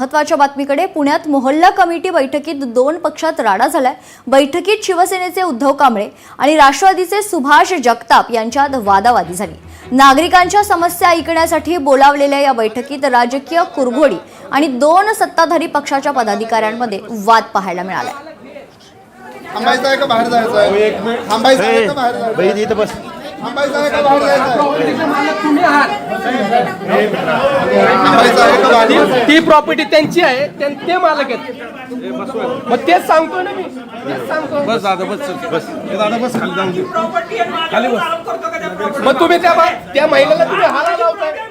महत्त्वाच्या बातमीकडे पुण्यात मोहल्ला कमिटी बैठकीत दोन पक्षात राडा झालाय। बैठकीत शिवसेनेचे उद्धव कांबळे आणि राष्ट्रवादीचे सुभाष जगताप यांच्यात वादावादी झाली। नागरिकांच्या समस्या ऐकण्यासाठी बोलावलेल्या या बैठकीत राजकीय कुरघोडी आणि दोन सत्ताधारी पक्षाच्या पदाधिकाऱ्यांमध्ये वाद पाहायला मिळाला। थांबायचं आहे का बाहेर जायचं आहे? थांबायचं आहे का बाहेर जायचं आहे? इथं बस. थांबायचं आहे का बाहेर जायचं आहे? थांबायचं आहे का बाहेर? ती प्रॉपर्टी त्यांची आहे, ते मालक आहेत। मग तेच सांगतो ना मी, तेच सांगतो। बस दादा बस दादा बस खाली जाऊन दे. खाली बस. मग तुम्ही त्या महिलेला तुम्ही हाला लावताय।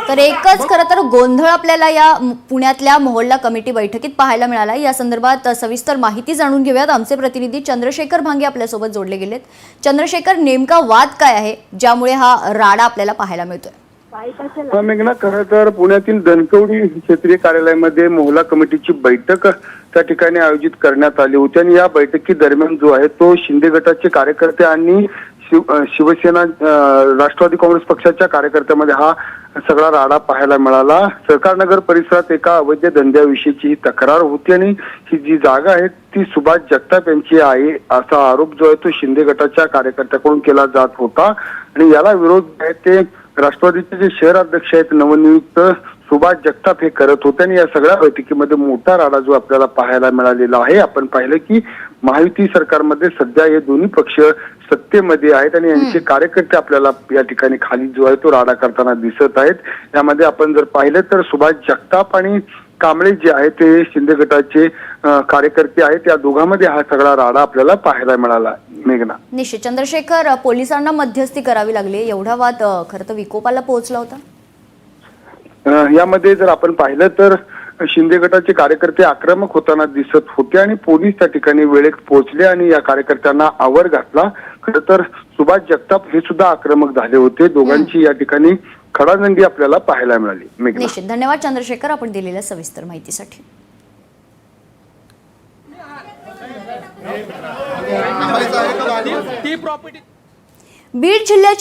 तर एकच खरं तर गोंधळ आपल्याला या पुण्यातल्या मोहल्ला कमिटी बैठकीत पाहायला मिळाला। या संदर्भात सविस्तर माहिती जाणून घेऊयात। आमचे प्रतिनिधी चंद्रशेखर भांगे आपल्या सोबत जोडले गेलेत। चंद्रशेखर, नेमका वाद काय आहे ज्यामुळे हा राडा आपल्याला पाहायला मिळतोय? मेघना, खरं तर पुण्यातील धनकवडी क्षेत्रीय कार्यालयामध्ये मोहल्ला कमिटीची बैठक त्या ठिकाणी आयोजित करण्यात आली होती आणि या बैठकी दरम्यान जो आहे तो शिंदे गटाचे कार्यकर्ते आणि शिवसेना राष्ट्रवादी काँग्रेस पक्षाच्या कार्यकर्त्यामध्ये हा सगळा राडा पाहायला मिळाला। सरकारनगर परिसरात एका अवैध धंद्याविषयीची तक्रार होती आणि ही जी जागा आहे ती सुभाष जगताप यांची आहे असा आरोप जो आहे तो शिंदे गटाच्या कार्यकर्त्याकडून केला जात होता आणि याला विरोध आहे ते राष्ट्रवादीचे जे शहर अध्यक्ष आहेत नवनियुक्त सुभाष जगताप हे करत होते आणि या सगळ्या बैठकीमध्ये मोठा राडा जो आपल्याला पाहायला मिळालेला आहे। आपण पाहिलं की महायुती सरकारमध्ये सध्या हे दोन्ही पक्ष सत्तेमध्ये आहेत आणि यांचे कार्यकर्ते आपल्याला या ठिकाणी खाली जो आहे तो राडा करताना दिसत आहेत। यामध्ये आपण जर पाहिलं तर सुभाष जगताप आणि कांबळे जे आहेत ते शिंदे गटाचे कार्यकर्ते आहेत। या दोघांमध्ये हा सगळा राडा आपल्याला पाहायला मिळाला। मेघना, निश्चित चंद्रशेखर, पोलिसांना मध्यस्थी करावी लागली, एवढा वाद खरं तर विकोपाला पोहोचला होता। यामध्ये जर आपण पाहिलं तर शिंदे गटाचे कार्यकर्ते आक्रमक होताना दिसत होते आणि पोलीस त्या ठिकाणी वेळेत पोहोचले आणि या कार्यकर्त्यांना आवर घातला। खरं तर सुभाष जगताप हे सुद्धा आक्रमक झाले होते। दोघांची या ठिकाणी खडाजंगी आपल्याला पाहायला मिळाली। निश्चित धन्यवाद चंद्रशेखर, आपण दिलेल्या सविस्तर माहितीसाठी। थांबायचं आहे का बाहेर? ती प्रॉपर्टी बीड जिल्ह्याच्या